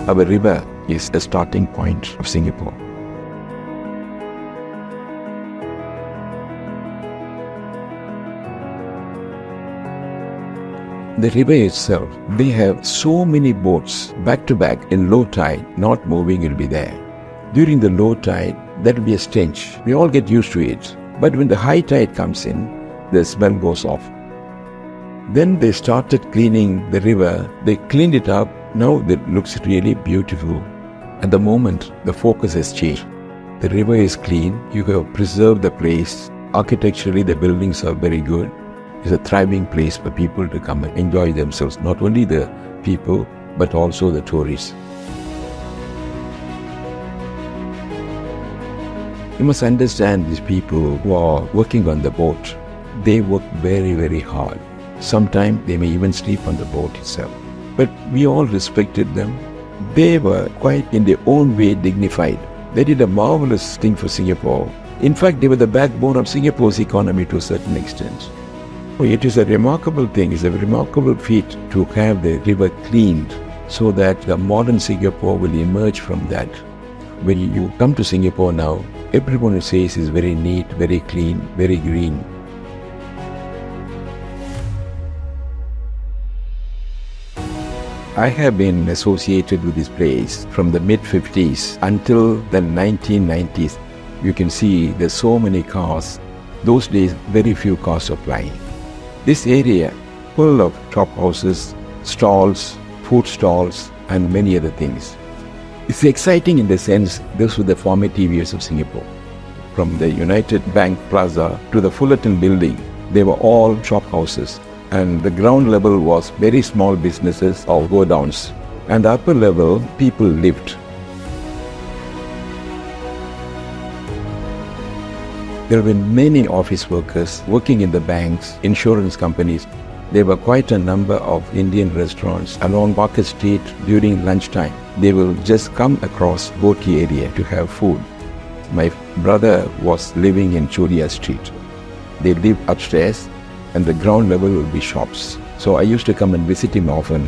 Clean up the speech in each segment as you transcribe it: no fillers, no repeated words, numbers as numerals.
Our river is a starting point of Singapore. The river itself, they have so many boats back to back in low tide, not moving will be there. During the low tide, that will be a stench. We all get used to it. But when the high tide comes in, the smell goes off. Then they started cleaning the river. They cleaned it up. Now it looks really beautiful. At the moment, the focus has changed. The river is clean. You have preserved the place. Architecturally, the buildings are very good. It's a thriving place for people to come and enjoy themselves. Not only the people, but also the tourists. You must understand these people who are working on the boat. They work very, very hard. Sometimes they may even sleep on the boat itself. But we all respected them. They were quite in their own way dignified. They did a marvelous thing for Singapore. In fact, they were the backbone of Singapore's economy to a certain extent. It is a remarkable thing, it's a remarkable feat to have the river cleaned so that the modern Singapore will emerge from that. When you come to Singapore now, everyone says it's very neat, very clean, very green. I have been associated with this place from the mid-50s until the 1990s. You can see there's so many cars. Those days, very few cars were flying. This area full of shop houses, stalls, food stalls and many other things. It's exciting in the sense those were the formative years of Singapore. From the United Bank Plaza to the Fullerton building, they were all shop houses. And the ground level was very small businesses or go-downs. And the upper level, people lived. There have been many office workers working in the banks, insurance companies. There were quite a number of Indian restaurants along Market Street during lunchtime. They will just come across Boat Quay area to have food. My brother was living in Chulia Street. They lived upstairs and the ground level will be shops. So I used to come and visit him often.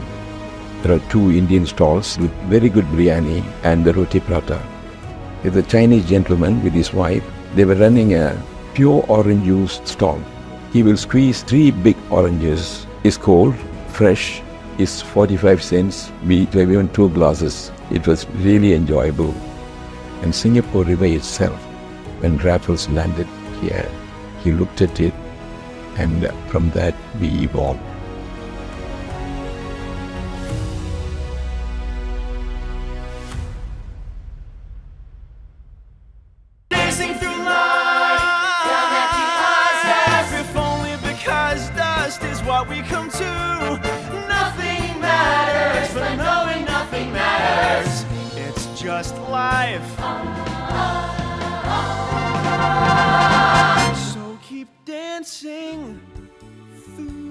There are 2 Indian stalls with very good biryani and the roti prata. There's a Chinese gentleman with his wife. They were running a pure orange juice stall. He will squeeze 3 big oranges. It's cold, fresh, it's 45 cents. We have even 2 glasses. It was really enjoyable. And Singapore River itself, when Raffles landed here, he looked at it and from that we evolved. What we come to, nothing matters, but knowing nothing matters. It's just life. So keep dancing through.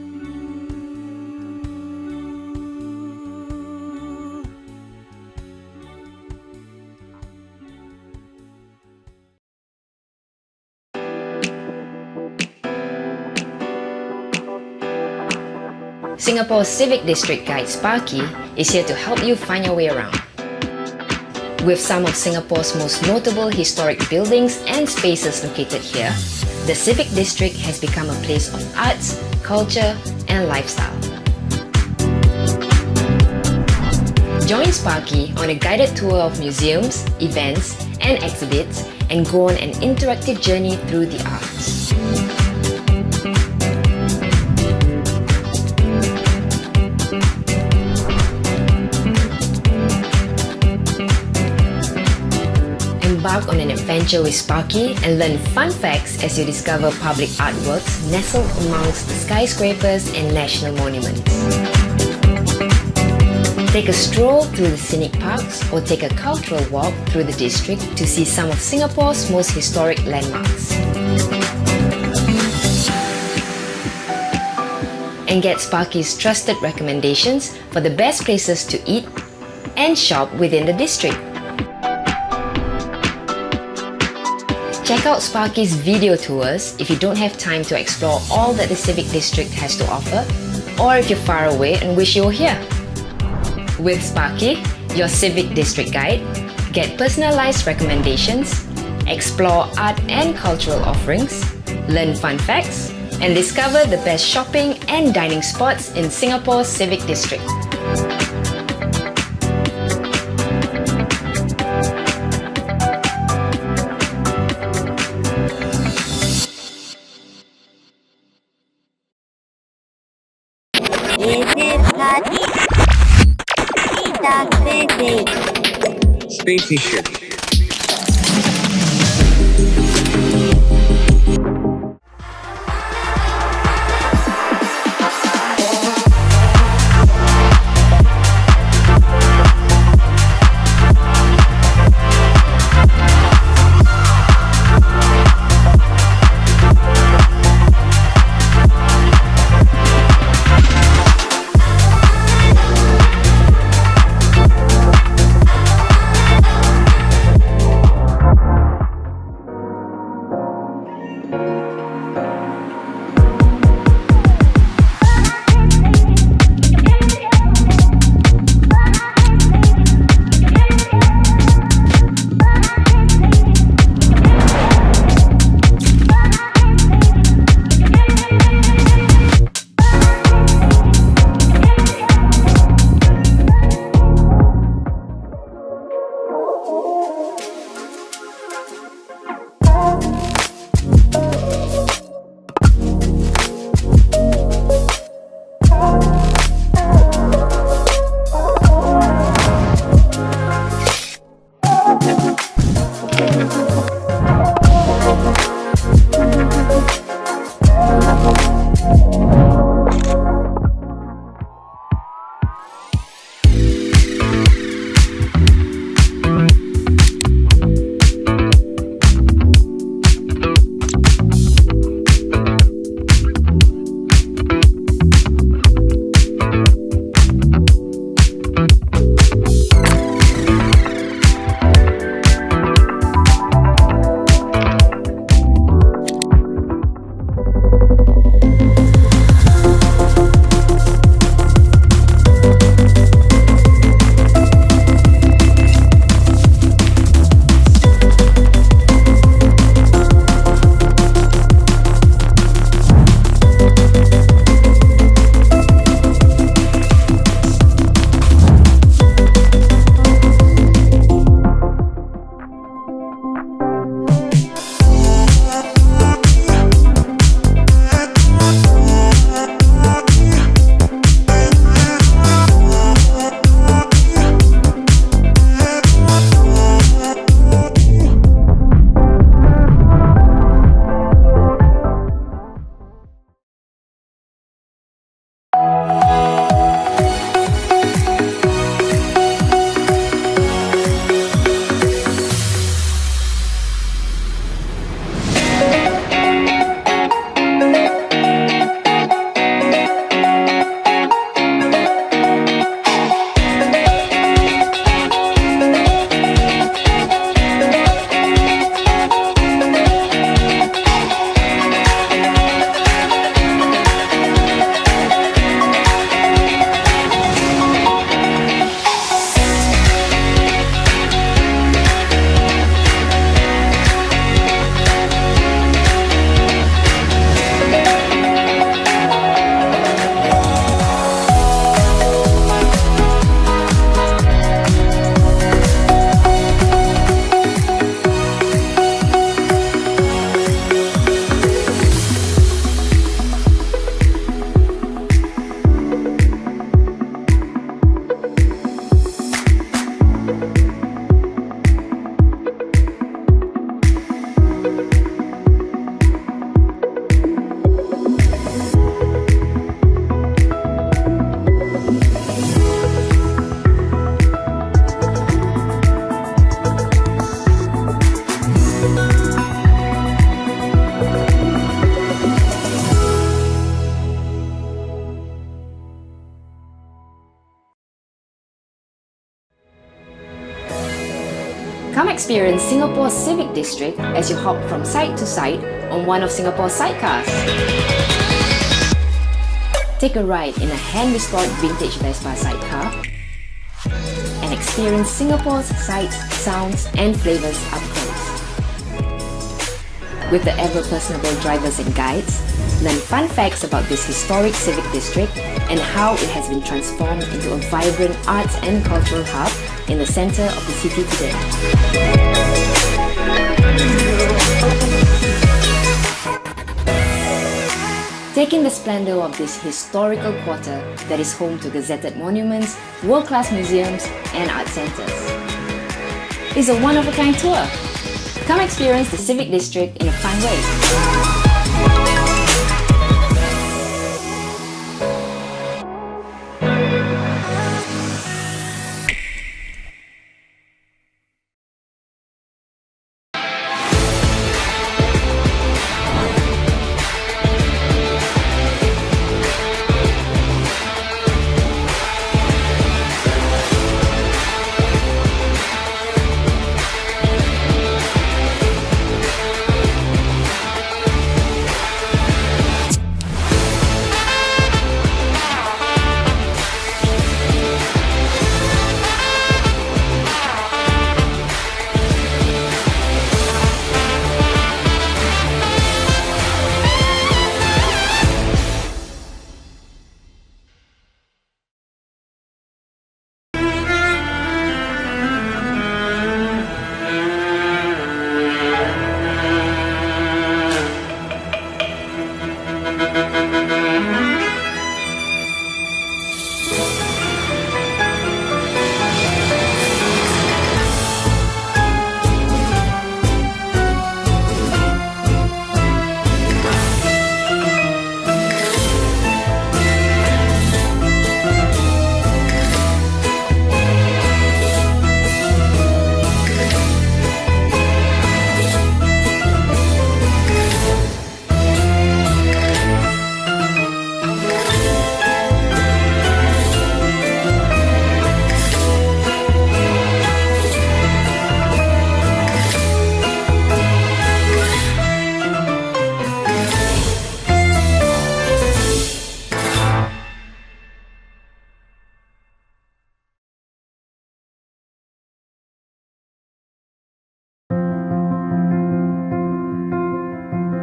Singapore's Civic District Guide Sparky is here to help you find your way around. With some of Singapore's most notable historic buildings and spaces located here, the Civic District has become a place of arts, culture and lifestyle. Join Sparky on a guided tour of museums, events and exhibits and go on an interactive journey through the arts. Embark on an adventure with Sparky and learn fun facts as you discover public artworks nestled amongst the skyscrapers and national monuments. Take a stroll through the scenic parks or take a cultural walk through the district to see some of Singapore's most historic landmarks. And get Sparky's trusted recommendations for the best places to eat and shop within the district. Check out Sparky's video tours if you don't have time to explore all that the Civic District has to offer, or if you're far away and wish you were here. With Sparky, your civic district guide, get personalized recommendations, explore art and cultural offerings, learn fun facts, and discover the best shopping and dining spots in Singapore's civic district. Stay patient. Come experience Singapore's civic district as you hop from site to site on one of Singapore's sidecars. Take a ride in a hand-restored vintage Vespa sidecar and and experience Singapore's sights, sounds and flavours up close. With the ever-personable drivers and guides, learn fun facts about this historic civic district and how it has been transformed into a vibrant arts and cultural hub in the centre of the city today. Take in the splendour of this historical quarter that is home to gazetted monuments, world-class museums and art centres. It's a one-of-a-kind tour. Come experience the Civic District in a fun way.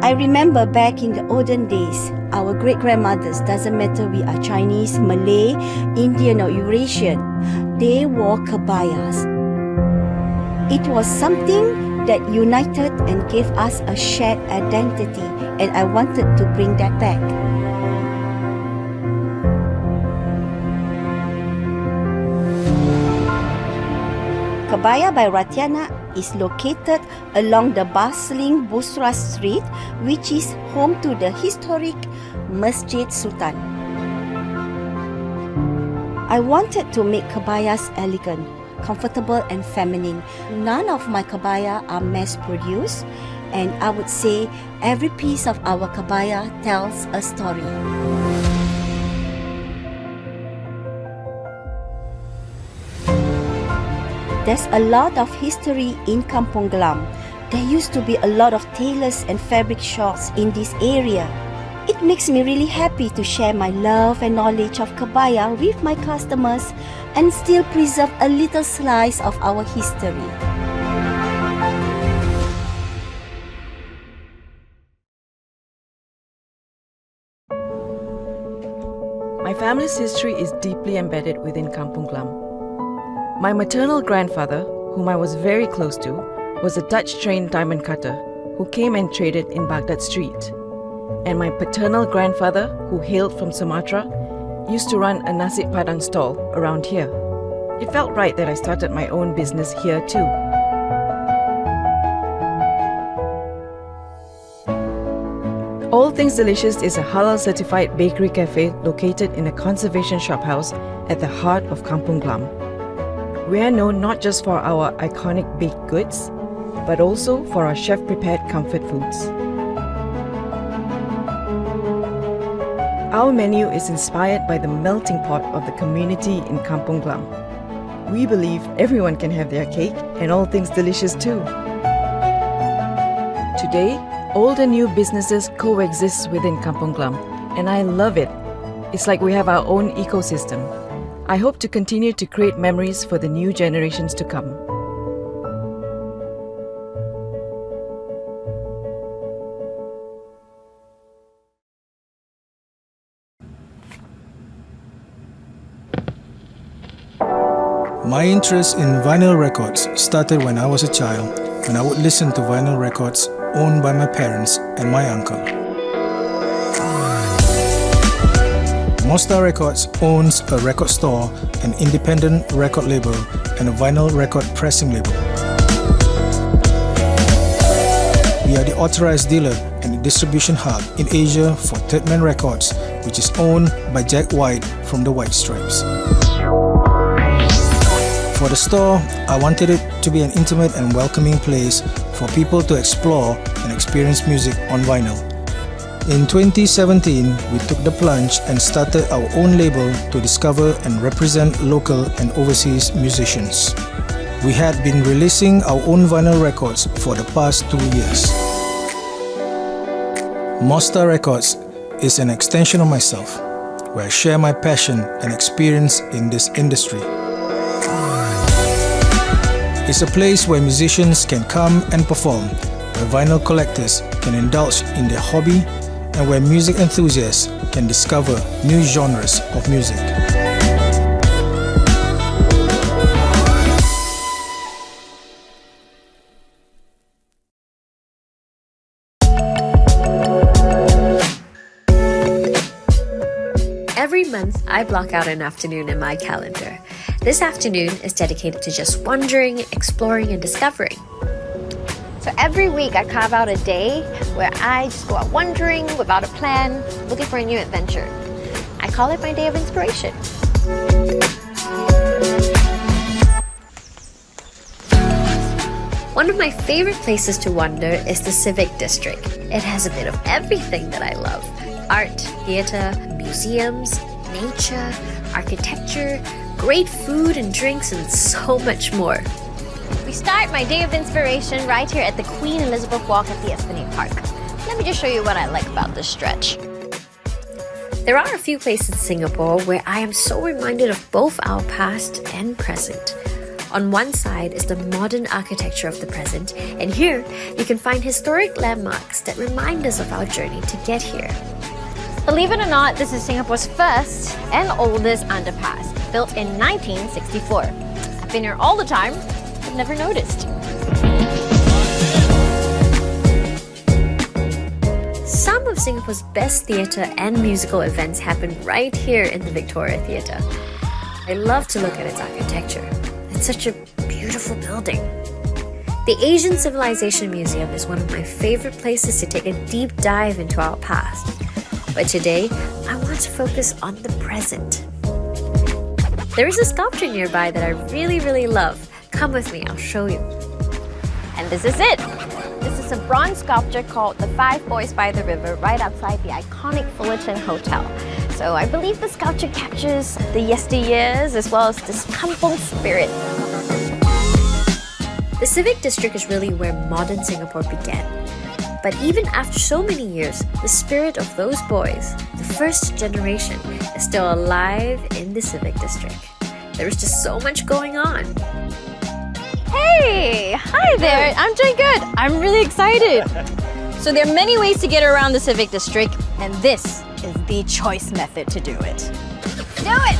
I remember back in the olden days, our great-grandmothers, doesn't matter we are Chinese, Malay, Indian or Eurasian, they wore kebayas. It was something that united and gave us a shared identity, and I wanted to bring that back. Kebaya by Ratiana is located along the bustling Busra Street, which is home to the historic Masjid Sultan. I wanted to make kebayas elegant, comfortable and feminine. None of my kebaya are mass-produced, and I would say every piece of our kebaya tells a story. There's a lot of history in Kampung Glam. There used to be a lot of tailors and fabric shops in this area. It makes me really happy to share my love and knowledge of kebaya with my customers and still preserve a little slice of our history. My family's history is deeply embedded within Kampung Glam. My maternal grandfather, whom I was very close to, was a Dutch-trained diamond cutter who came and traded in Baghdad Street. And my paternal grandfather, who hailed from Sumatra, used to run a nasi padang stall around here. It felt right that I started my own business here too. All Things Delicious is a halal-certified bakery cafe located in a conservation shophouse at the heart of Kampung Glam. We are known not just for our iconic baked goods, but also for our chef-prepared comfort foods. Our menu is inspired by the melting pot of the community in Kampung Glam. We believe everyone can have their cake and all things delicious too. Today, old and new businesses coexist within Kampung Glam, and I love it. It's like we have our own ecosystem. I hope to continue to create memories for the new generations to come. My interest in vinyl records started when I was a child, when I would listen to vinyl records owned by my parents and my uncle. Mostar Records owns a record store, an independent record label, and a vinyl record pressing label. We are the authorized dealer and the distribution hub in Asia for Third Man Records, which is owned by Jack White from the White Stripes. For the store, I wanted it to be an intimate and welcoming place for people to explore and experience music on vinyl. In 2017, we took the plunge and started our own label to discover and represent local and overseas musicians. We had been releasing our own vinyl records for the past 2 years. Mostar Records is an extension of myself, where I share my passion and experience in this industry. It's a place where musicians can come and perform, where vinyl collectors can indulge in their hobby, and where music enthusiasts can discover new genres of music. Every month, I block out an afternoon in my calendar. This afternoon is dedicated to just wandering, exploring, and discovering. So every week I carve out a day where I just go out wandering without a plan, looking for a new adventure. I call it my day of inspiration. One of my favorite places to wander is the Civic District. It has a bit of everything that I love. Art, theatre, museums, nature, architecture, great food and drinks, and so much more. We start my day of inspiration right here at the Queen Elizabeth Walk at the Esplanade Park. Let me just show you what I like about this stretch. There are a few places in Singapore where I am so reminded of both our past and present. On one side is the modern architecture of the present, and here you can find historic landmarks that remind us of our journey to get here. Believe it or not, this is Singapore's first and oldest underpass, built in 1964. I've been here all the time, but never noticed. Some of Singapore's best theatre and musical events happen right here in the Victoria Theatre. I love to look at its architecture. It's such a beautiful building. The Asian Civilization Museum is one of my favorite places to take a deep dive into our past. But today, I want to focus on the present. There is a sculpture nearby that I really love. Come with me, I'll show you. And this is it. This is a bronze sculpture called The Five Boys by the River right outside the iconic Fullerton Hotel. So I believe the sculpture captures the yesteryears as well as this kampung spirit. The Civic District is really where modern Singapore began. But even after so many years, the spirit of those boys, the first generation, is still alive in the Civic District. There is just so much going on. Hey! Hi there! I'm doing good! I'm really excited! So there are many ways to get around the Civic District, and this is the choice method to do it. Do it!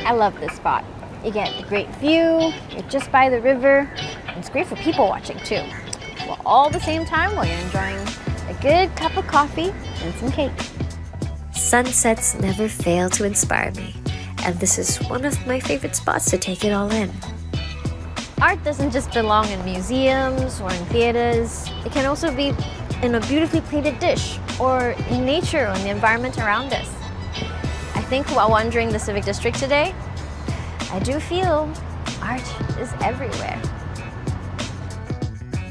I love this spot. You get a great view, you're just by the river, and it's great for people watching too. Well, all at the same time while you're enjoying a good cup of coffee and some cake. Sunsets never fail to inspire me, and this is one of my favorite spots to take it all in. Art doesn't just belong in museums or in theaters. It can also be in a beautifully plated dish or in nature or in the environment around us. I think while wandering the Civic District today, I do feel art is everywhere.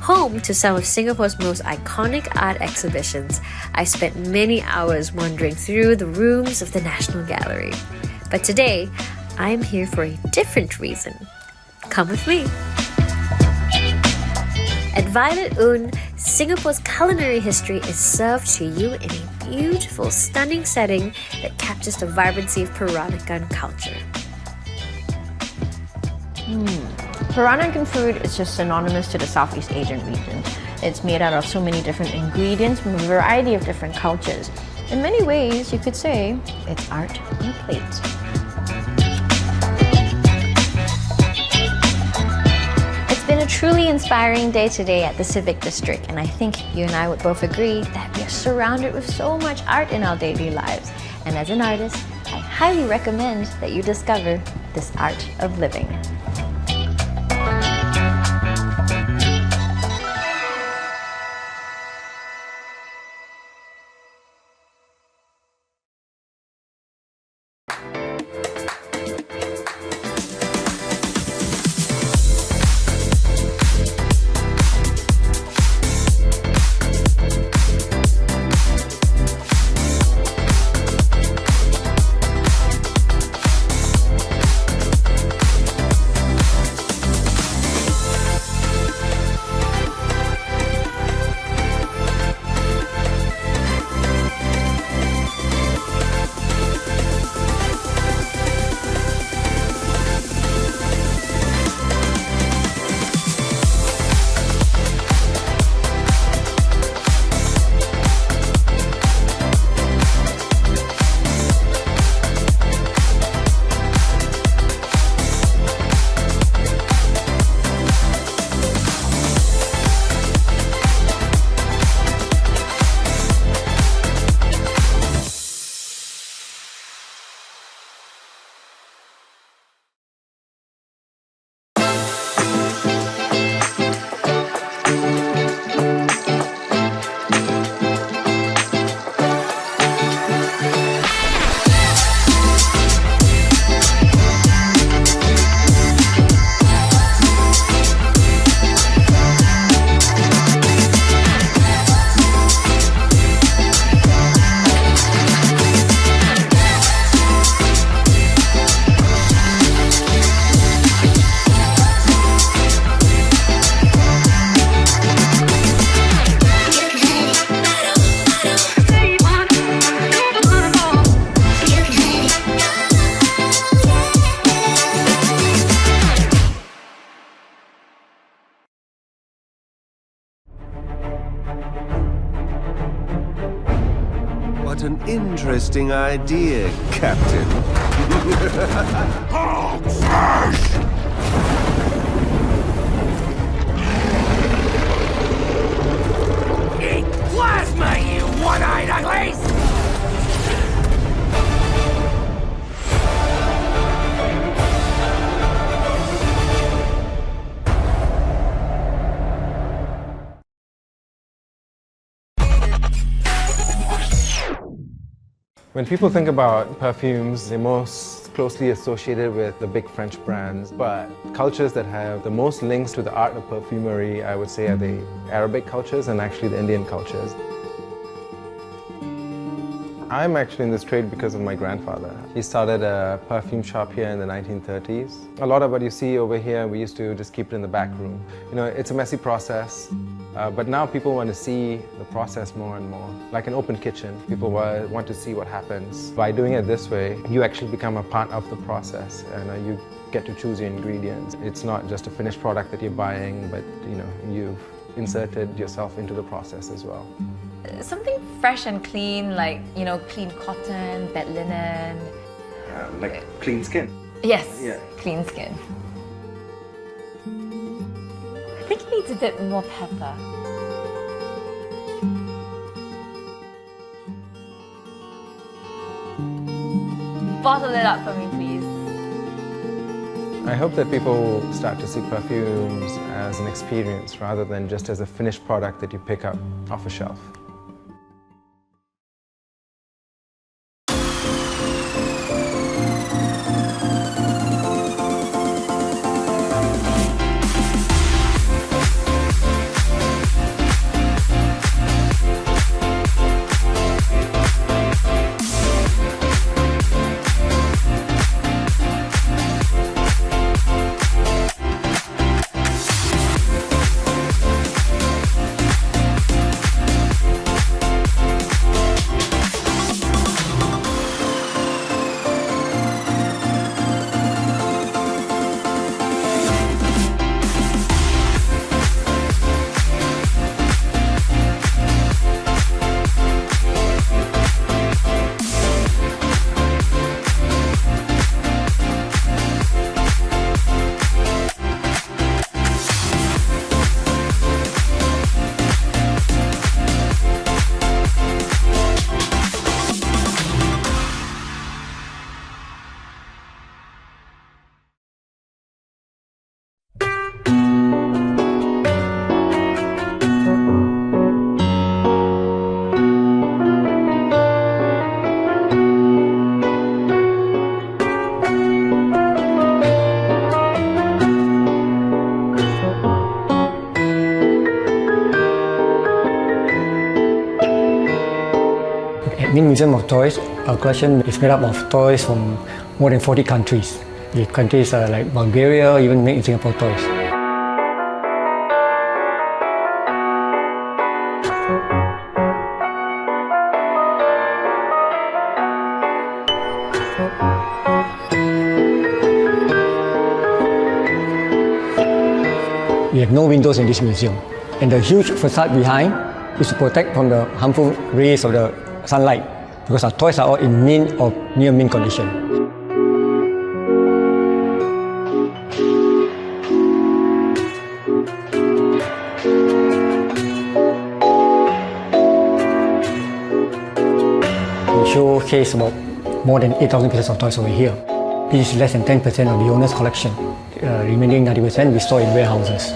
Home to some of Singapore's most iconic art exhibitions, I spent many hours wandering through the rooms of the National Gallery. But today, I'm here for a different reason. Come with me. At Violet Un, Singapore's culinary history is served to you in a beautiful, stunning setting that captures the vibrancy of Peranakan culture. Peranakan food is just synonymous to the Southeast Asian region. It's made out of so many different ingredients from a variety of different cultures. In many ways, you could say it's art on a plate. It's been a truly inspiring day today at the Civic District, and I think you and I would both agree that we are surrounded with so much art in our daily lives. And as an artist, I highly recommend that you discover this art of living. What an interesting idea, Captain. Eat plasma, you one-eyed uglies! When people think about perfumes, they're most closely associated with the big French brands, but cultures that have the most links to the art of perfumery, I would say, are the Arabic cultures and actually the Indian cultures. I'm actually in this trade because of my grandfather. He started a perfume shop here in the 1930s. A lot of what you see over here, we used to just keep it in the back room. You know, it's a messy process, but now people want to see the process more and more. Like an open kitchen, people want to see what happens. By doing it this way, you actually become a part of the process, and you get to choose your ingredients. It's not just a finished product that you're buying, but you've inserted yourself into the process as well. Something fresh and clean, like, clean cotton, bed linen. Like clean skin. Yes, Yeah. clean skin. I think it needs a bit more pepper. Bottle it up for me, please. I hope that people start to see perfumes as an experience rather than just as a finished product that you pick up off a shelf. Mini Museum of Toys, our collection is made up of toys from more than 40 countries. The countries like Bulgaria even make in Singapore toys. We have no windows in this museum, and the huge facade behind is to protect from the harmful rays of the sunlight, because our toys are all in mint or near mint condition. We showcase about more than 8,000 pieces of toys over here. This is less than 10% of the owner's collection. Remaining 90% we store in warehouses.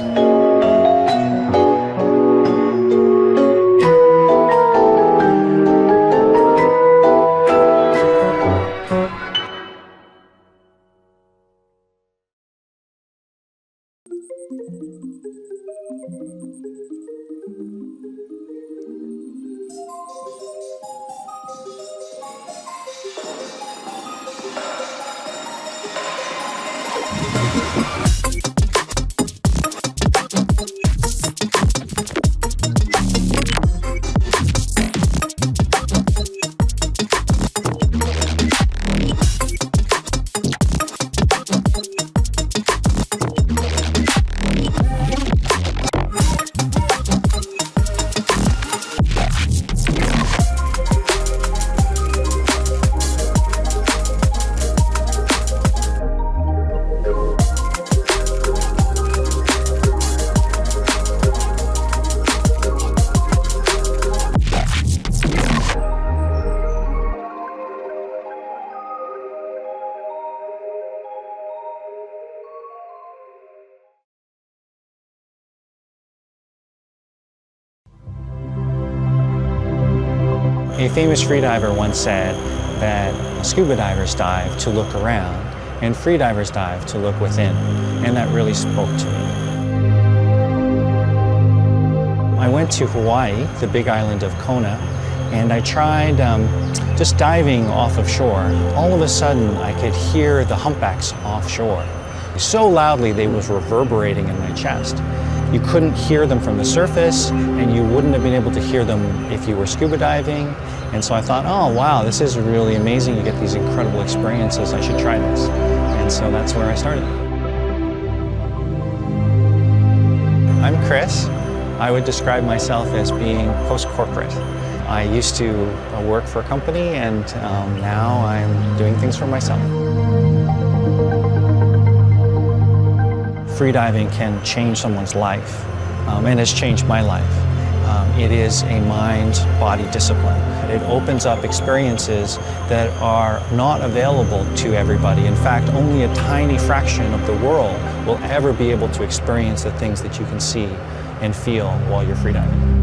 A famous freediver once said that scuba divers dive to look around and freedivers dive to look within, and that really spoke to me. I went to Hawaii, the big island of Kona, and I tried just diving off of shore. All of a sudden, I could hear the humpbacks offshore. So loudly, they was reverberating in my chest. You couldn't hear them from the surface, and you wouldn't have been able to hear them if you were scuba diving. And so I thought, oh wow, this is really amazing. You get these incredible experiences. I should try this. And so that's where I started. I'm Chris. I would describe myself as being post-corporate. I used to work for a company, and now I'm doing things for myself. Freediving can change someone's life, and has changed my life. It is a mind-body discipline. It opens up experiences that are not available to everybody. In fact, only a tiny fraction of the world will ever be able to experience the things that you can see and feel while you're freediving.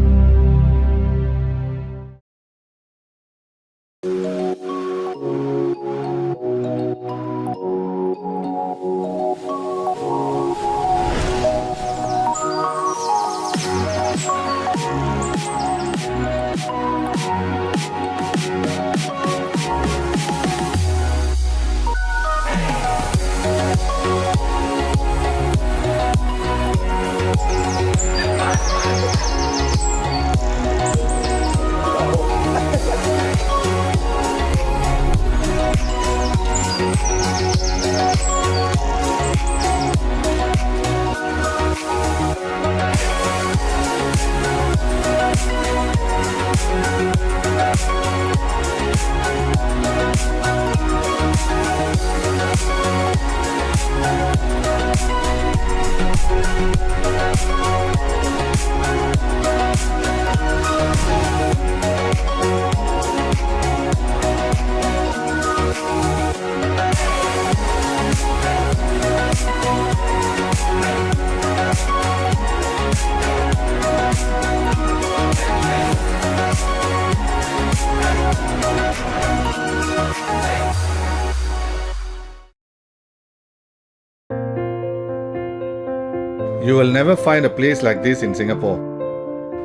You will never find a place like this in Singapore.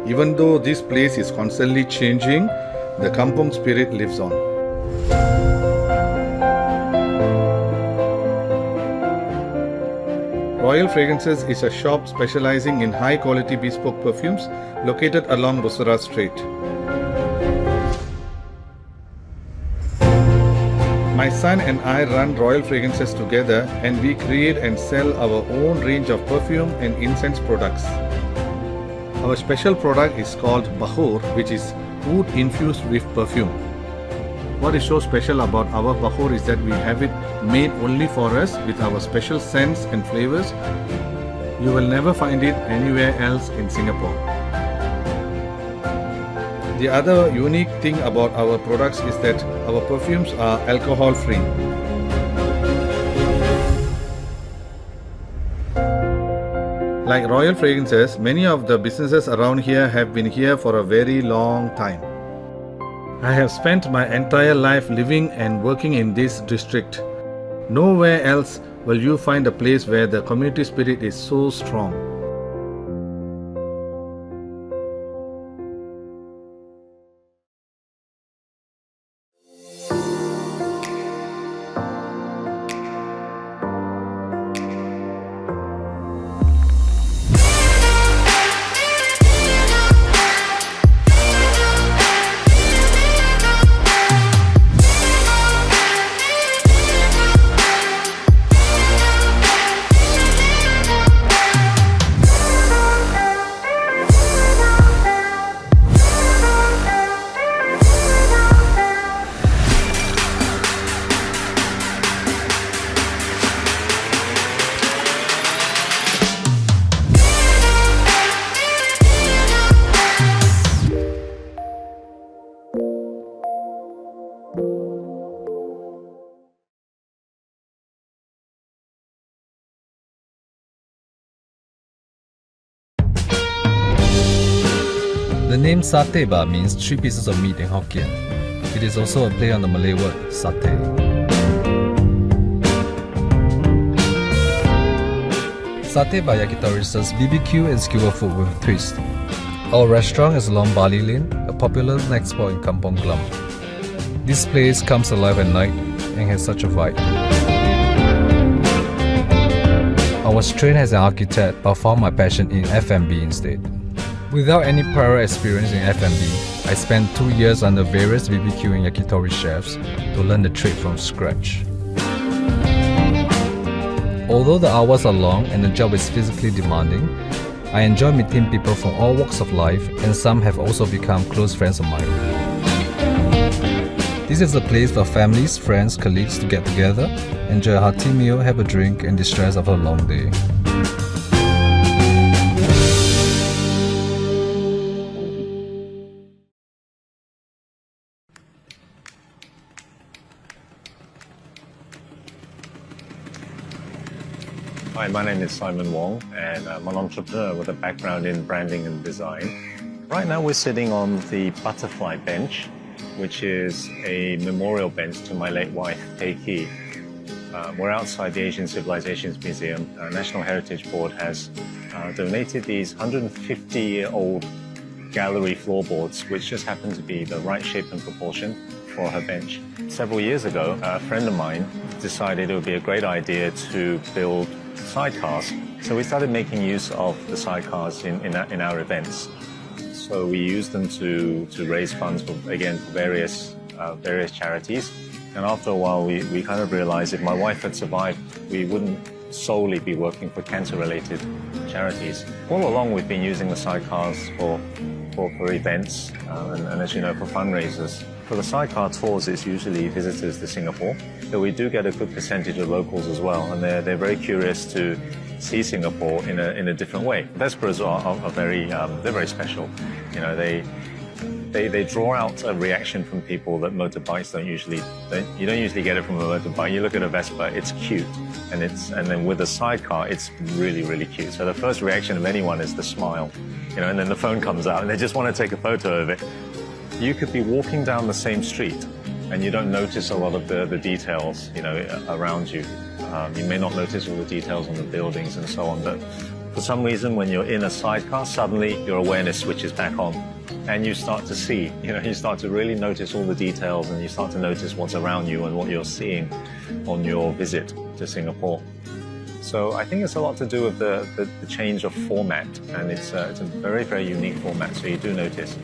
Even though this place is constantly changing, the kampung spirit lives on. Royal Fragrances is a shop specializing in high-quality bespoke perfumes located along Busara Street. My son and I run Royal Fragrances together, and we create and sell our own range of perfume and incense products. Our special product is called Bahur, which is wood infused with perfume. What is so special about our Bahur is that we have it made only for us with our special scents and flavors. You will never find it anywhere else in Singapore. The other unique thing about our products is that our perfumes are alcohol free. Like Royal Fragrances, many of the businesses around here have been here for a very long time. I have spent my entire life living and working in this district. Nowhere else will you find a place where the community spirit is so strong. The name satay ba means 3 pieces of meat in Hokkien. It is also a play on the Malay word satay. Satay by Yakitori serves BBQ and skewer food with a twist. Our restaurant is along Bali Lane, a popular snack spot in Kampong Glam. This place comes alive at night and has such a vibe. I was trained as an architect but found my passion in F&B instead. Without any prior experience in F&B, I spent 2 years under various BBQ and yakitori chefs to learn the trade from scratch. Although the hours are long and the job is physically demanding, I enjoy meeting people from all walks of life, and some have also become close friends of mine. This is a place for families, friends, colleagues to get together, enjoy a hearty meal, have a drink, and distress after a long day. Hi, my name is Simon Wong, and I'm an entrepreneur with a background in branding and design. Right now we're sitting on the butterfly bench, which is a memorial bench to my late wife, Pei Ki. We're outside the Asian Civilizations Museum. National Heritage Board has donated these 150-year-old gallery floorboards, which just happen to be the right shape and proportion for her bench. Several years ago, a friend of mine decided it would be a great idea to build sidecars. So we started making use of the sidecars in our events. So we used them to raise funds for various charities. And after a while, we kind of realized if my wife had survived, we wouldn't solely be working for cancer-related charities. All along, we've been using the sidecars for events and as you know, for fundraisers. For the sidecar tours, it's usually visitors to Singapore, but we do get a good percentage of locals as well, and they're very curious to see Singapore in a different way. Vesperas are very special. You know, they draw out a reaction from people that motorbikes you don't usually get it from a motorbike. You look at a Vespa, it's cute, and then with a sidecar, it's really, really cute. So the first reaction of anyone is the smile, you know, and then the phone comes out and they just want to take a photo of it. You could be walking down the same street and you don't notice a lot of the details, you know, around you. You may not notice all the details on the buildings and so on, but for some reason, when you're in a sidecar, suddenly your awareness switches back on. and you start to see, you start to really notice all the details, and you start to notice what's around you and what you're seeing on your visit to Singapore. So I think it's a lot to do with the change of format, and it's a very, very unique format, so you do notice.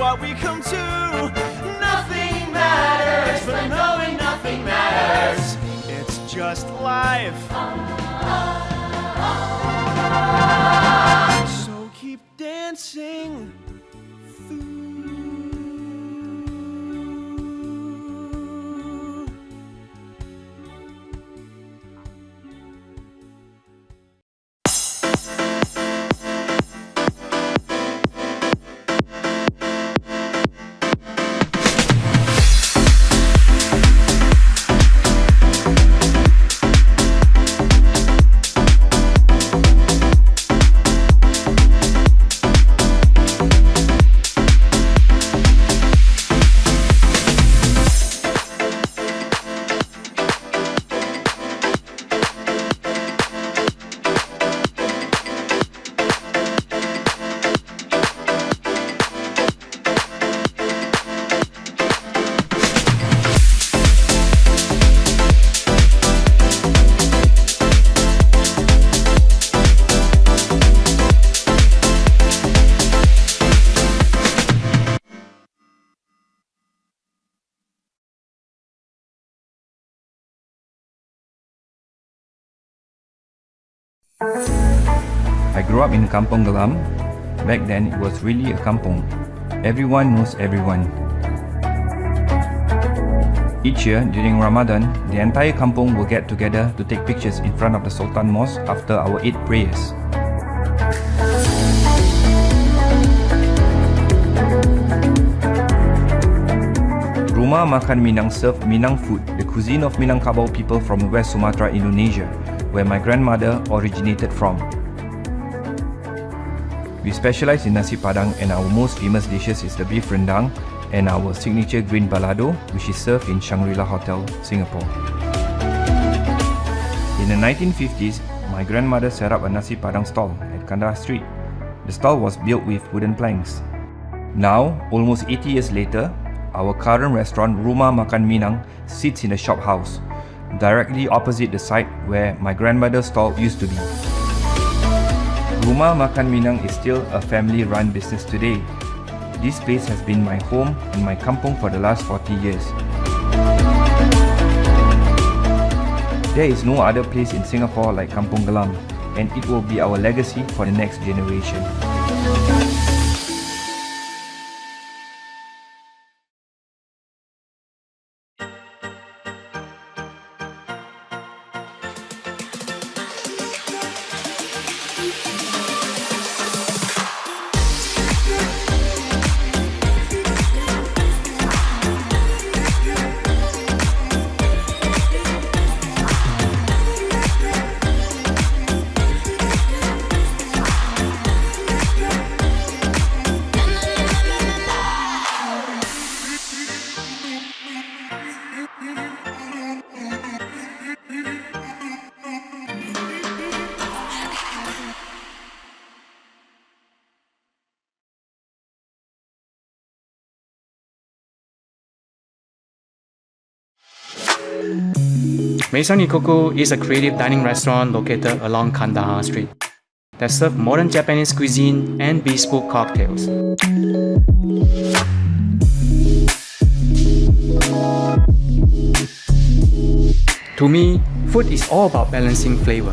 what we come to. Nothing matters, but knowing nothing matters. It's just life. So keep dancing. I grew up in Kampung Gelam. Back then, it was really a kampung. Everyone knows everyone. Each year, during Ramadan, the entire kampung will get together to take pictures in front of the Sultan Mosque after our Eid prayers. Rumah Makan Minang served Minang food, the cuisine of Minangkabau people from West Sumatra, Indonesia, where my grandmother originated from. We specialize in nasi padang, and our most famous dishes is the beef rendang and our signature green balado, which is served in Shangri-La Hotel, Singapore. In the 1950s, my grandmother set up a nasi padang stall at Kandahar Street. The stall was built with wooden planks. Now, almost 80 years later, our current restaurant Rumah Makan Minang sits in a shop house, directly opposite the site where my grandmother's stall used to be. Rumah Makan Minang is still a family-run business today. This place has been my home and my kampung for the last 40 years. There is no other place in Singapore like Kampung Gelam, and it will be our legacy for the next generation. Maison Ikkoku is a creative dining restaurant located along Kandahar Street that serves modern Japanese cuisine and bespoke cocktails. To me, food is all about balancing flavor.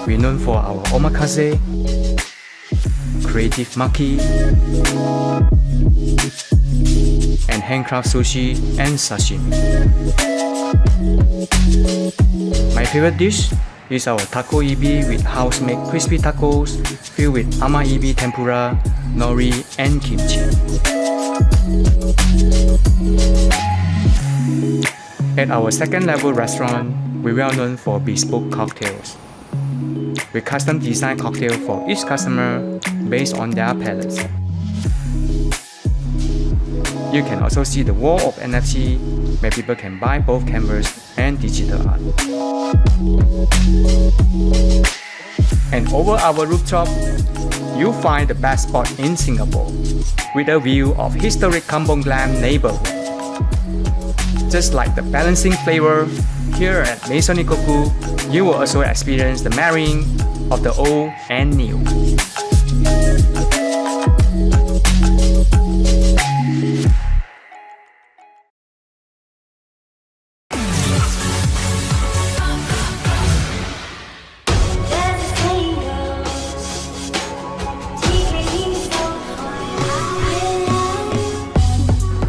We're known for our omakase, creative maki, and handcraft sushi and sashimi. My favorite dish is our taco ibi with house-made crispy tacos filled with ama ibi tempura, nori, and kimchi. At our second-level restaurant, we're well known for bespoke cocktails. We custom design cocktails for each customer based on their palates. You can also see the wall of NFT where people can buy both canvas and digital art. And over our rooftop, you'll find the best spot in Singapore with a view of historic Kampung Glam neighborhood. Just like the balancing flavor, here at Maison Ikkoku, you will also experience the marrying of the old and new.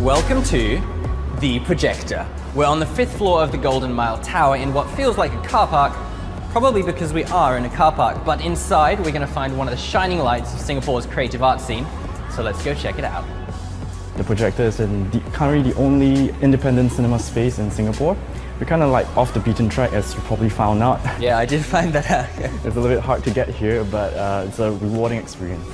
Welcome to The Projector. We're on the 5th floor of the Golden Mile Tower in what feels like a car park, probably because we are in a car park, but inside we're going to find one of the shining lights of Singapore's creative art scene, so let's go check it out. The Projector is currently the only independent cinema space in Singapore. We're kind of like off the beaten track, as you probably found out. Yeah, I did find that out. It's a little bit hard to get here, but it's a rewarding experience.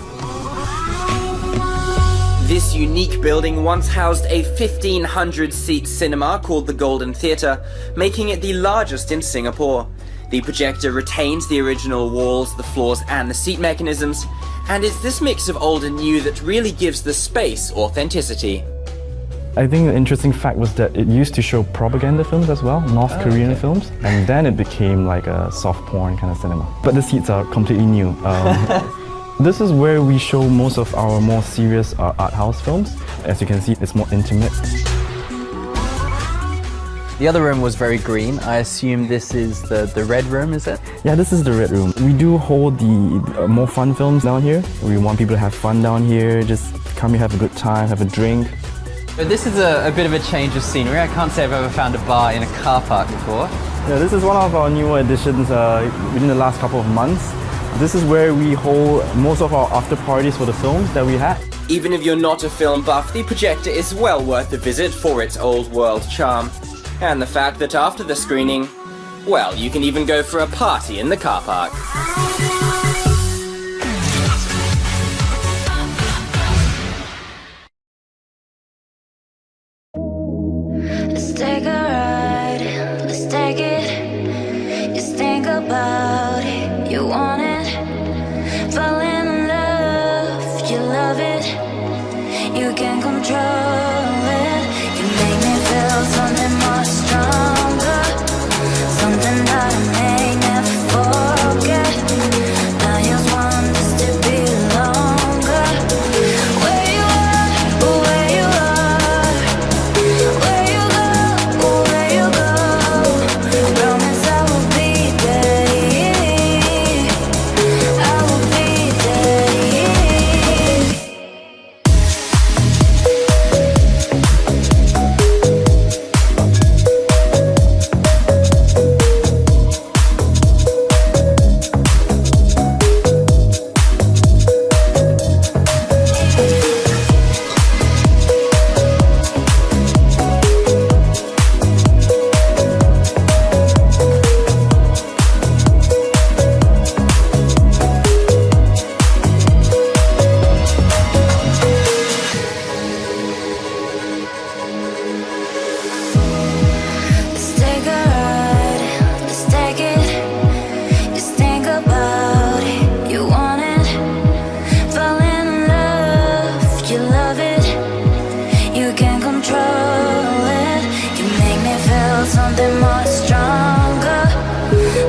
This unique building once housed a 1,500-seat cinema called the Golden Theatre, making it the largest in Singapore. The projector retains the original walls, the floors and the seat mechanisms, and it's this mix of old and new that really gives the space authenticity. I think the interesting fact was that it used to show propaganda films as well, North Korean films, and then it became like a soft porn kind of cinema. But the seats are completely new. This is where we show most of our more serious art house films. As you can see, it's more intimate. The other room was very green. I assume this is the red room, is it? Yeah, this is the red room. We do hold the more fun films down here. We want people to have fun down here, just come here, have a good time, have a drink. But this is a bit of a change of scenery. I can't say I've ever found a bar in a car park before. Yeah, this is one of our newer additions within the last couple of months. This is where we hold most of our after parties for the films that we had. Even if you're not a film buff, the projector is well worth a visit for its old world charm. And the fact that after the screening, well, you can even go for a party in the car park. Let's take a ride, let's take it. Just think about it, you want it. Fall in love, you love it. You can control it. You make me feel something more stronger, something that I may never forget. I just want this to be longer. Where you are, where you are, where you go, where you go. Promise I will be there, I will be there. Let's take a ride, let's take it. Just think about it, you want it. Fall in love, you love it. You can control it. You make me feel something more stronger,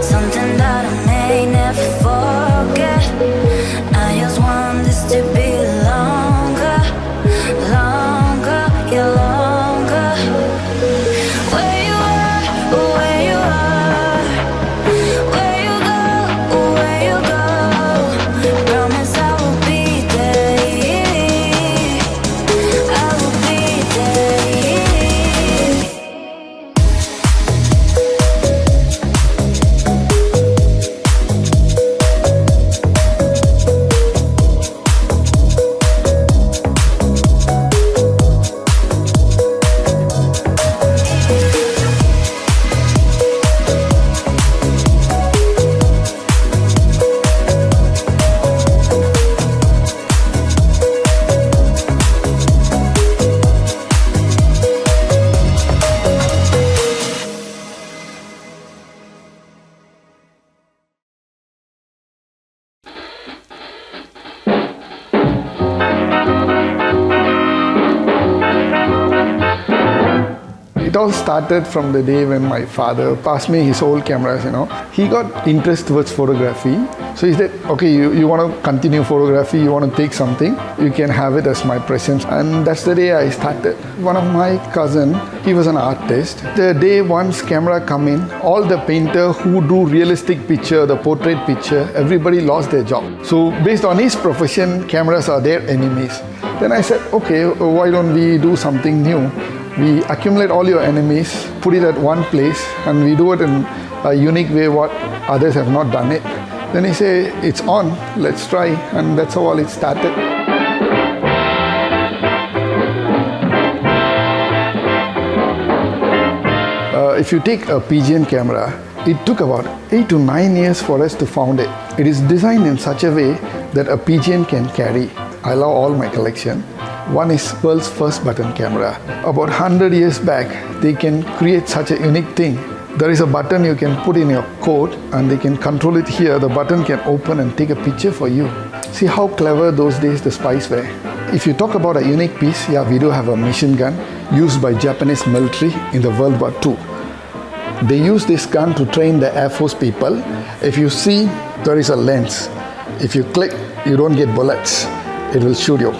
something that I may never forget. I just want this to be longer, longer, yeah, longer. Where you are, where you are, where you go, where you go. Promise I will be there, I will be there. It all started from the day when my father passed me his old cameras, He got interest towards photography. So he said, okay, you want to continue photography, you want to take something, you can have it as my present. And that's the day I started. One of my cousin, he was an artist. The day once camera come in, all the painter who do realistic picture, the portrait picture, everybody lost their job. So based on his profession, cameras are their enemies. Then I said, okay, why don't we do something new? We accumulate all your enemies, put it at one place, and we do it in a unique way what others have not done it. Then he said, it's on, let's try, and that's how all it started. If you take a pigeon camera, it took about 8 to 9 years for us to found it. It is designed in such a way that a pigeon can carry. I love all my collection. One is world's first button camera. About 100 years back, they can create such a unique thing. There is a button you can put in your coat and they can control it here. The button can open and take a picture for you. See how clever those days the spies were. If you talk about a unique piece, yeah, we do have a machine gun used by Japanese military in the World War II. They use this gun to train the Air Force people. If you see, there is a lens. If you click, you don't get bullets. It will shoot you.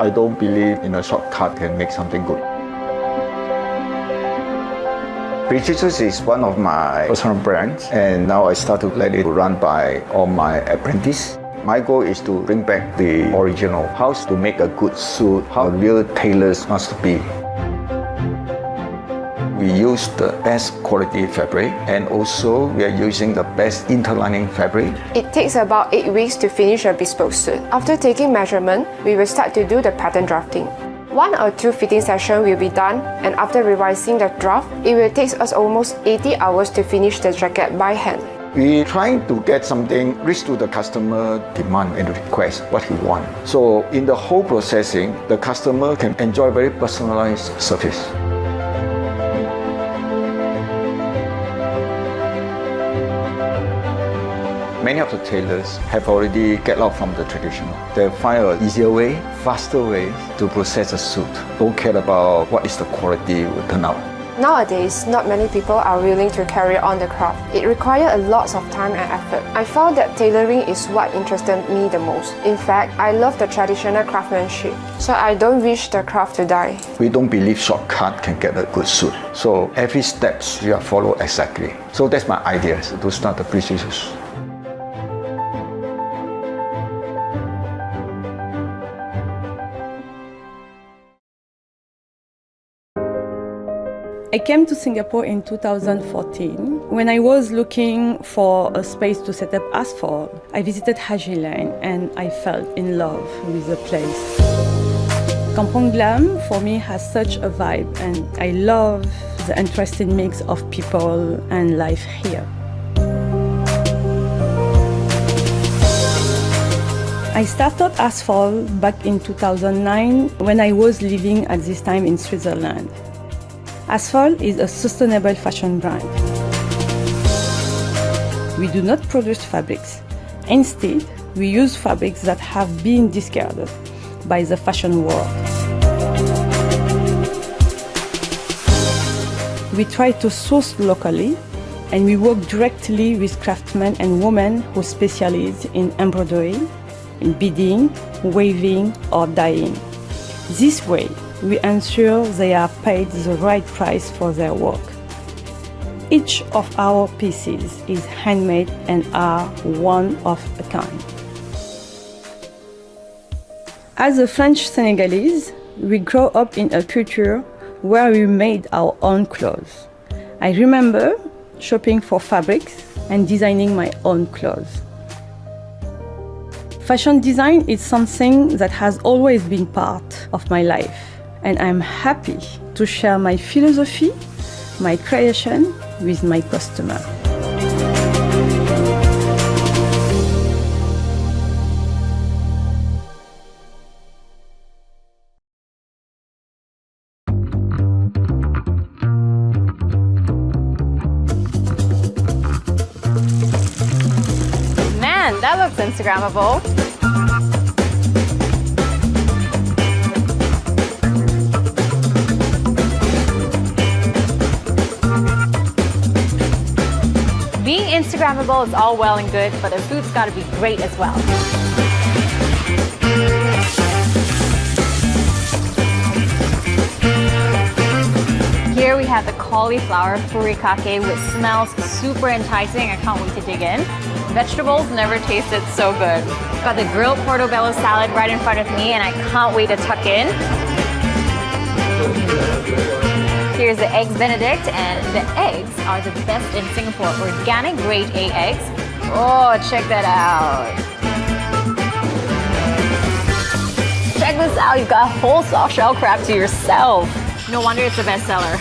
I don't believe in a shortcut can make something good. Precious is one of my personal brands, and now I start to let it run by all my apprentices. My goal is to bring back the original, how to make a good suit, how real tailors must be. We use the best quality fabric, and also we are using the best interlining fabric. It takes about 8 weeks to finish a bespoke suit. After taking measurement, we will start to do the pattern drafting. 1 or 2 fitting sessions will be done, and after revising the draft, it will take us almost 80 hours to finish the jacket by hand. We're trying to get something reach to the customer demand and request what he wants. So in the whole processing, the customer can enjoy very personalized service. Many of the tailors have already get out from the traditional. They find an easier way, faster way to process a suit. Don't care about what is the quality will turn out. Nowadays, not many people are willing to carry on the craft. It requires a lot of time and effort. I found that tailoring is what interested me the most. In fact, I love the traditional craftsmanship, so I don't wish the craft to die. We don't believe shortcut can get a good suit. So every steps we are follow exactly. So that's my idea to start the precious. I came to Singapore in 2014. When I was looking for a space to set up Asphalt, I visited Haji Lane and I fell in love with the place. Kampong Glam for me has such a vibe, and I love the interesting mix of people and life here. I started Asphalt back in 2009 when I was living at this time in Switzerland. Asphalt is a sustainable fashion brand. We do not produce fabrics. Instead, we use fabrics that have been discarded by the fashion world. We try to source locally, and we work directly with craftsmen and women who specialize in embroidery, in beading, weaving, or dyeing. This way, we ensure they are paid the right price for their work. Each of our pieces is handmade and are one of a kind. As a French Senegalese, we grew up in a culture where we made our own clothes. I remember shopping for fabrics and designing my own clothes. Fashion design is something that has always been part of my life, and I'm happy to share my philosophy, my creation with my customer. Man, that looks Instagrammable. Being Instagrammable is all well and good, but the food's gotta be great as well. Here we have the cauliflower furikake, which smells super enticing. I can't wait to dig in. Vegetables never tasted so good. Got the grilled portobello salad right in front of me, and I can't wait to tuck in. Here's the eggs Benedict, and the eggs are the best in Singapore. Organic grade A eggs. Oh, check that out. Check this out, you've got a whole soft shell crab to yourself. No wonder it's a bestseller.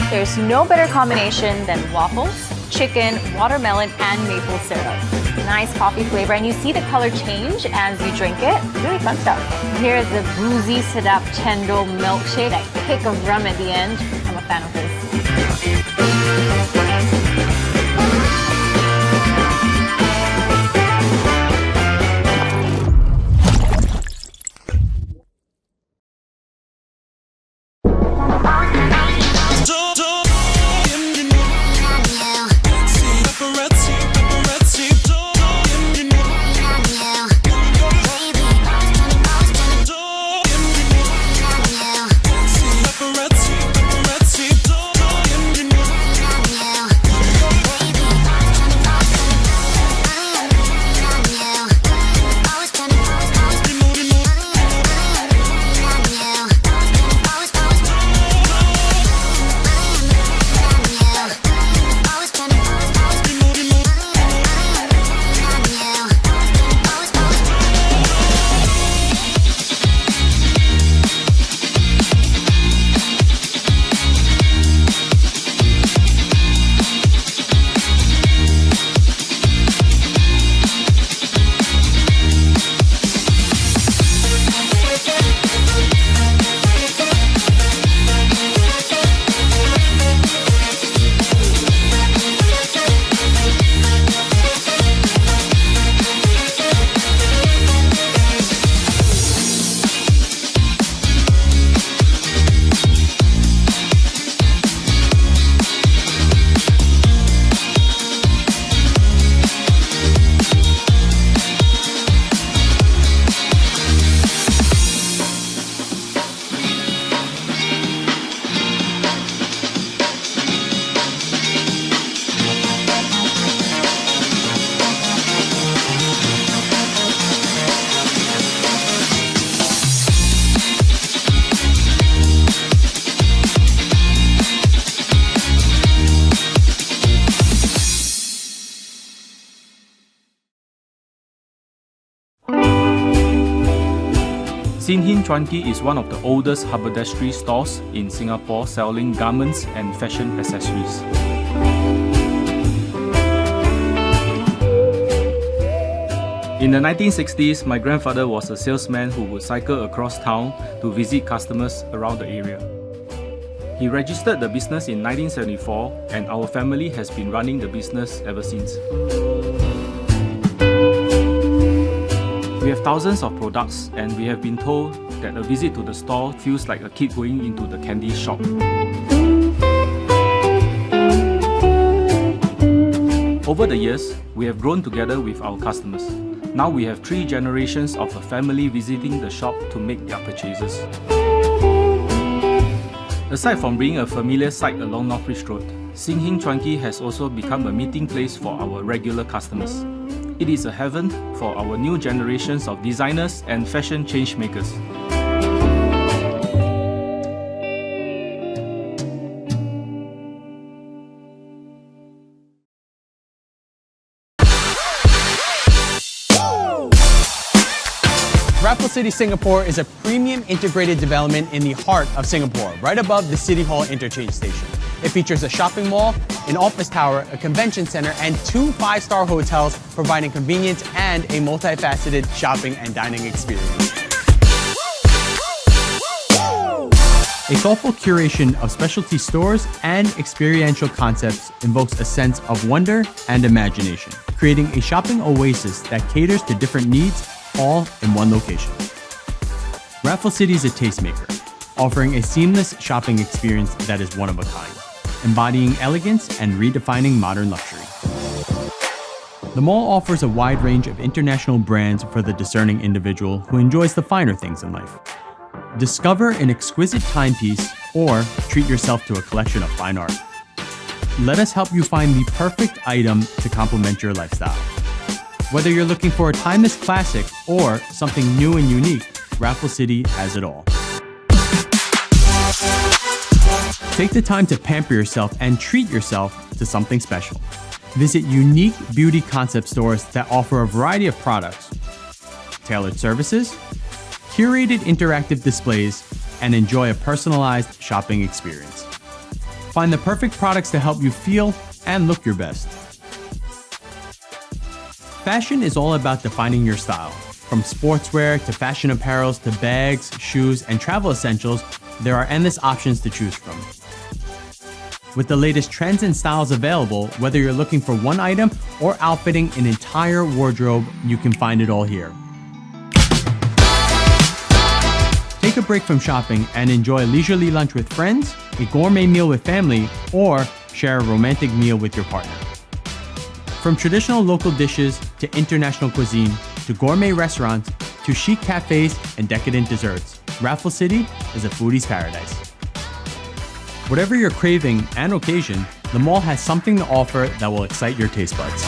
There's no better combination than waffles, chicken, watermelon, and maple syrup. Nice coffee flavor, and you see the color change as you drink it. Really fun stuff. Here's the boozy sedap cendol milkshake. That kick of rum at the end. I'm a fan of this. Sin Hin Chuan Ki is one of the oldest haberdashery stores in Singapore selling garments and fashion accessories. In the 1960s, my grandfather was a salesman who would cycle across town to visit customers around the area. He registered the business in 1974 and our family has been running the business ever since. We have thousands of products and we have been told that a visit to the store feels like a kid going into the candy shop. Over the years, we have grown together with our customers. Now we have 3 generations of a family visiting the shop to make their purchases. Aside from being a familiar sight along Northbridge Road, Sin Hin Chuan Ki has also become a meeting place for our regular customers. It is a heaven for our new generations of designers and fashion changemakers. Raffles City, Singapore is a premium integrated development in the heart of Singapore, right above the City Hall interchange station. It features a shopping mall, an office tower, a convention center, and 2 5-star hotels, providing convenience and a multifaceted shopping and dining experience. A thoughtful curation of specialty stores and experiential concepts invokes a sense of wonder and imagination, creating a shopping oasis that caters to different needs, all in one location. Raffles City is a tastemaker, offering a seamless shopping experience that is one of a kind, embodying elegance and redefining modern luxury. The mall offers a wide range of international brands for the discerning individual who enjoys the finer things in life. Discover an exquisite timepiece or treat yourself to a collection of fine art. Let us help you find the perfect item to complement your lifestyle. Whether you're looking for a timeless classic or something new and unique, Raffles City has it all. Take the time to pamper yourself and treat yourself to something special. Visit unique beauty concept stores that offer a variety of products, tailored services, curated interactive displays, and enjoy a personalized shopping experience. Find the perfect products to help you feel and look your best. Fashion is all about defining your style. From sportswear to fashion apparels to bags, shoes, and travel essentials, there are endless options to choose from. With the latest trends and styles available, whether you're looking for one item or outfitting an entire wardrobe, you can find it all here. Take a break from shopping and enjoy a leisurely lunch with friends, a gourmet meal with family, or share a romantic meal with your partner. From traditional local dishes to international cuisine, to gourmet restaurants, to chic cafes and decadent desserts, Raffles City is a foodie's paradise. Whatever your craving and occasion, the mall has something to offer that will excite your taste buds.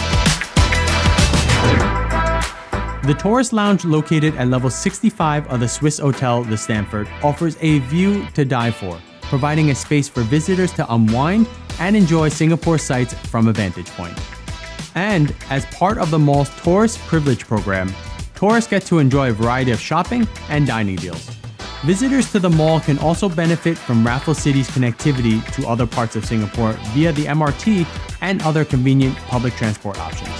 The Tourist Lounge, located at level 65 of the Swiss Hotel The Stamford, offers a view to die for, providing a space for visitors to unwind and enjoy Singapore sights from a vantage point. And as part of the mall's Tourist Privilege program, tourists get to enjoy a variety of shopping and dining deals. Visitors to the mall can also benefit from Raffles City's connectivity to other parts of Singapore via the MRT and other convenient public transport options.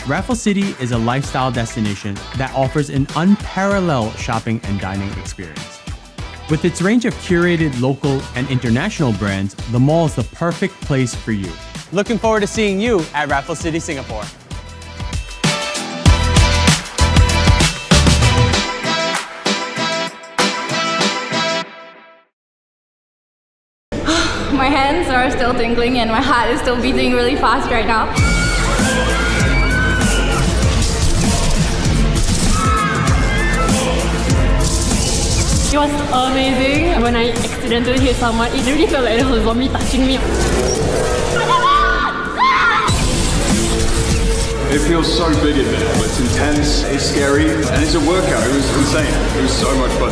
Raffles City is a lifestyle destination that offers an unparalleled shopping and dining experience. With its range of curated local and international brands, the mall is the perfect place for you. Looking forward to seeing you at Raffles City, Singapore. My hands are still tingling and my heart is still beating really fast right now. It was amazing. When I accidentally hit someone, it really felt like there was a zombie touching me. It feels so big in there, but it's intense, it's scary, and it's a workout. It was insane. It was so much fun.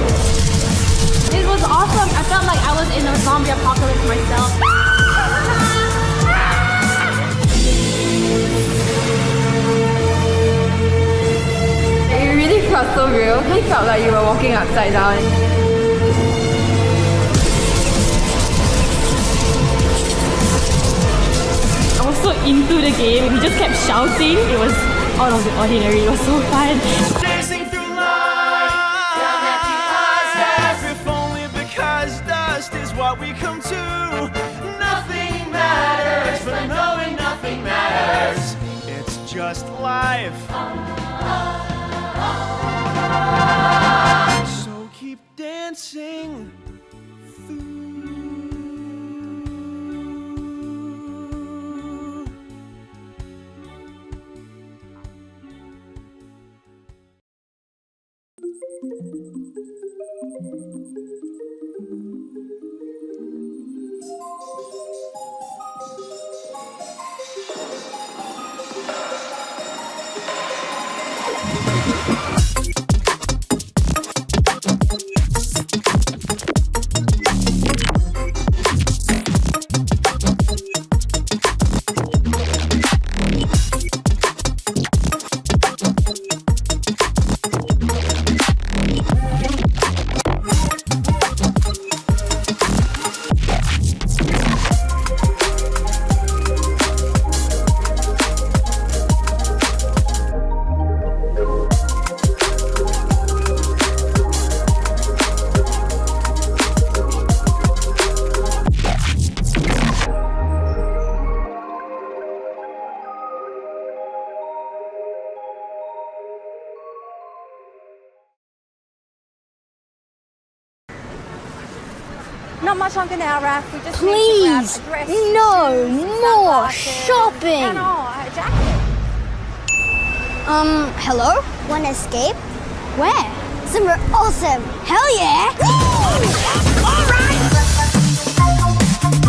It was awesome. I felt like I was in a zombie apocalypse myself. It really felt so real. It felt like you were walking upside down. I was so into the game. We just kept shouting. It was out of the ordinary. It was so fun. Chasing through life, if only because dust is what we come to. Nothing matters, but knowing nothing matters. It's just life. So keep dancing. Not much longer now, Raph. We just Please, need to grab a dress, no shoes, more sunglasses, shopping. And a jacket. Hello? Wanna escape? Where? Somewhere awesome. Hell yeah! Alright!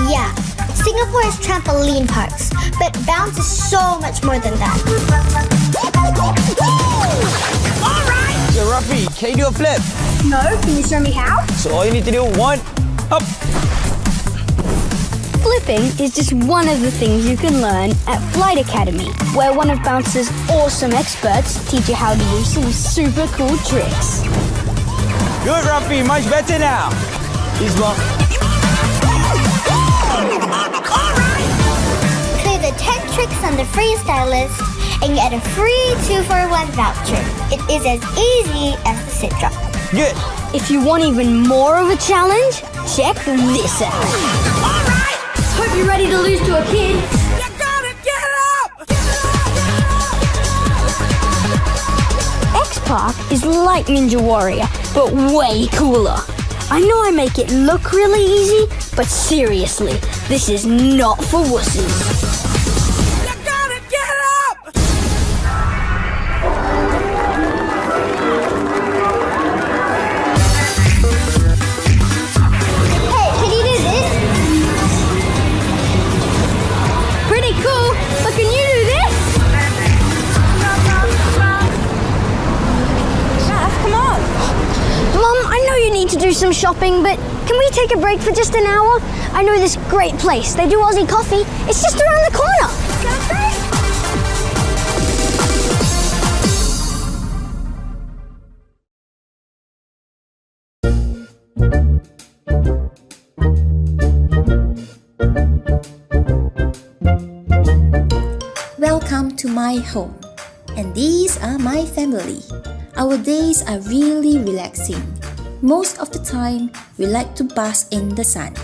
Yeah, Singapore has trampoline parks, but bounce is so much more than that. Alright! Yo, Rafi, can you do a flip? No, can you show me how? So all you need to do, one, up. Flipping is just one of the things you can learn at Flight Academy, where one of Bounce's awesome experts teach you how to do some super cool tricks. Good, Rafi, much better now. This one. Clear the 10 tricks on the freestyle list and get a free 2-for-1 voucher. It is as easy as the sit drop. Good. If you want even more of a challenge, check this out. Alright! Hope you're ready to lose to a kid. You gotta get up! X-Park is like Ninja Warrior, but way cooler. I know I make it look really easy, but seriously, this is not for wussies. To do some shopping, but can we take a break for just an hour? I know this great place. They do Aussie coffee. It's just around the corner. Sounds great. Welcome to my home, and these are my family. Our days are really relaxing. Most of the time, we like to bask in the sun,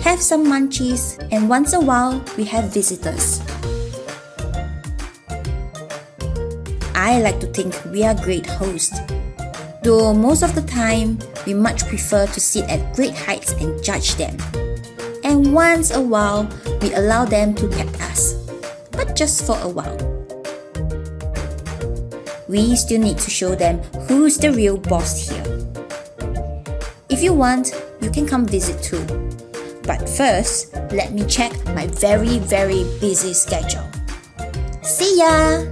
have some munchies, and once a while, we have visitors. I like to think we are great hosts, though most of the time, we much prefer to sit at great heights and judge them. And once a while, we allow them to pet us, but just for a while. We still need to show them who's the real boss here. If you want, you can come visit too. But first, let me check my very busy schedule. See ya!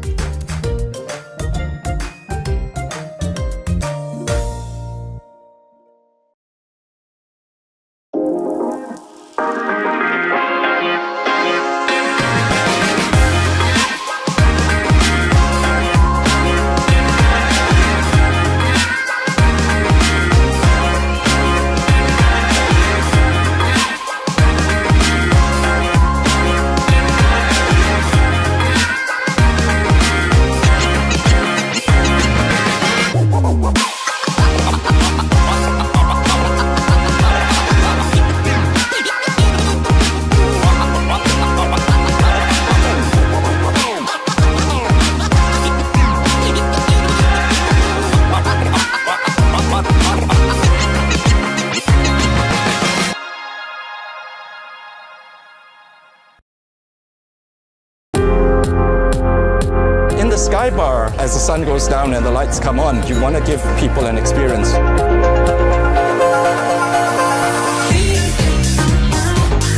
dive bar, as the sun goes down and the lights come on, you want to give people an experience.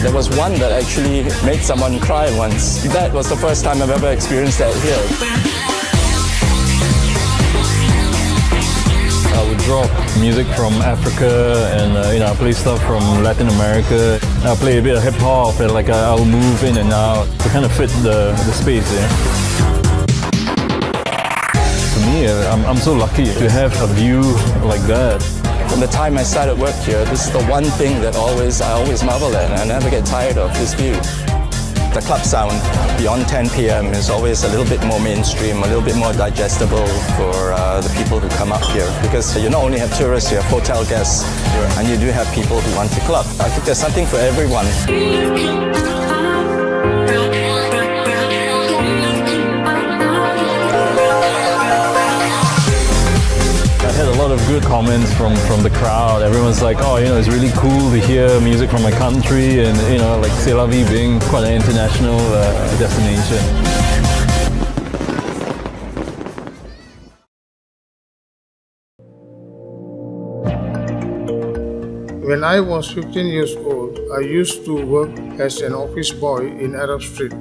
There was one that actually made someone cry once. That was the first time I've ever experienced that here. I would drop music from Africa and I play stuff from Latin America. I play a bit of hip hop and I'll move in and out to kind of fit the space. For me, I'm so lucky to have a view like that. From the time I started work here, this is the one thing that I always marvel at, and I never get tired of this view. The club sound beyond 10 p.m. is always a little bit more mainstream, a little bit more digestible for the people who come up here. Because you not only have tourists, you have hotel guests, and you do have people who want to club. I think there's something for everyone. I had a lot of good comments from the crowd. Everyone's like, oh, it's really cool to hear music from my country, and like C'est La Vie being quite an international destination. When I was 15 years old, I used to work as an office boy in Arab Street.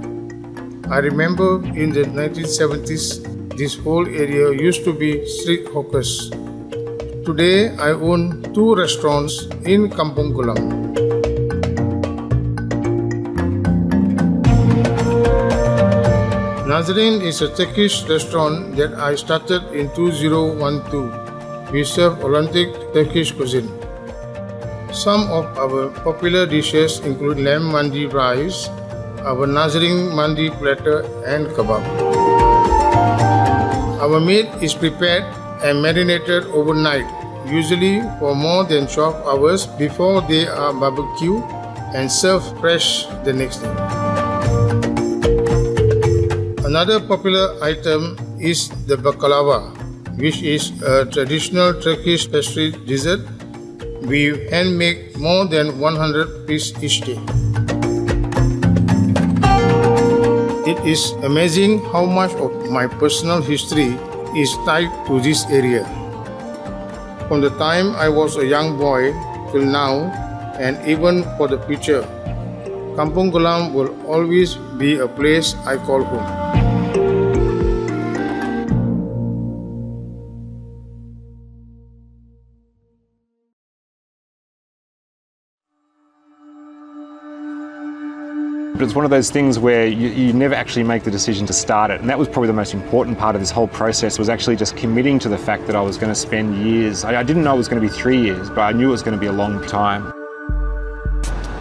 I remember in the 1970s, this whole area used to be street hawkers. Today, I own 2 restaurants in Kampung Glam. Nazarene is a Turkish restaurant that I started in 2012. We serve authentic Turkish cuisine. Some of our popular dishes include lamb mandi rice, our Nazarene mandi platter, and kebab. Our meat is prepared and marinated overnight, usually for more than 12 hours before they are barbecued and served fresh the next day. Another popular item is the baklava, which is a traditional Turkish pastry dessert. We handmake more than 100 pieces each day. It is amazing how much of my personal history is tied to this area. From the time I was a young boy till now, and even for the future, Kampung Glam will always be a place I call home. But it's one of those things where you never actually make the decision to start it. And that was probably the most important part of this whole process, was actually just committing to the fact that I was going to spend years. I didn't know it was going to be 3 years, but I knew it was going to be a long time.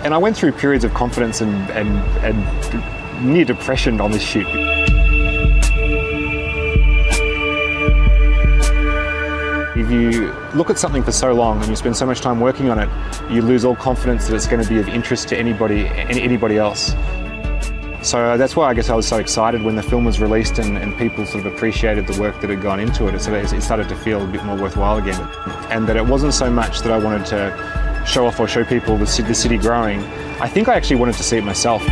And I went through periods of confidence and near depression on this shoot. If you look at something for so long and you spend so much time working on it, you lose all confidence that it's going to be of interest to anybody else. So that's why I guess I was so excited when the film was released and people sort of appreciated the work that had gone into it. So it started to feel a bit more worthwhile again. And that it wasn't so much that I wanted to show off or show people the city growing. I think I actually wanted to see it myself.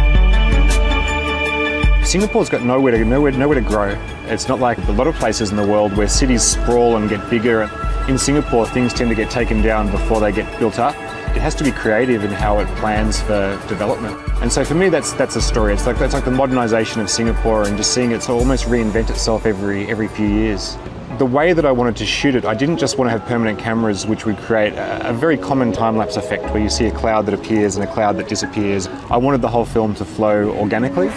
Singapore's got nowhere to grow. It's not like a lot of places in the world where cities sprawl and get bigger. In Singapore, things tend to get taken down before they get built up. It has to be creative in how it plans for development. And so for me, that's a story. It's like the modernisation of Singapore, and just seeing it almost reinvent itself every few years. The way that I wanted to shoot it, I didn't just want to have permanent cameras which would create a very common time-lapse effect where you see a cloud that appears and a cloud that disappears. I wanted the whole film to flow organically.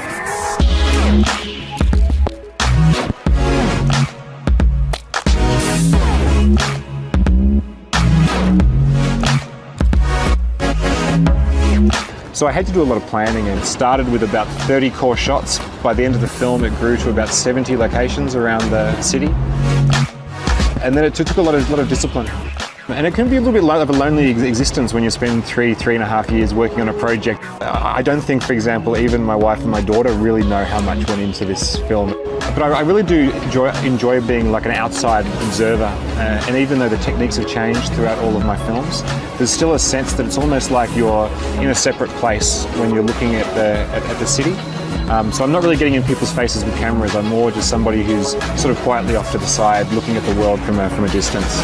So I had to do a lot of planning, and it started with about 30 core shots. By the end of the film, it grew to about 70 locations around the city. And then it took a lot of discipline. And it can be a little bit of a lonely existence when you spend 3.5 years working on a project. I don't think, for example, even my wife and my daughter really know how much went into this film. But I really do enjoy being like an outside observer. And even though the techniques have changed throughout all of my films, there's still a sense that it's almost like you're in a separate place when you're looking at the city. So I'm not really getting in people's faces with cameras. I'm more just somebody who's sort of quietly off to the side, looking at the world from a distance.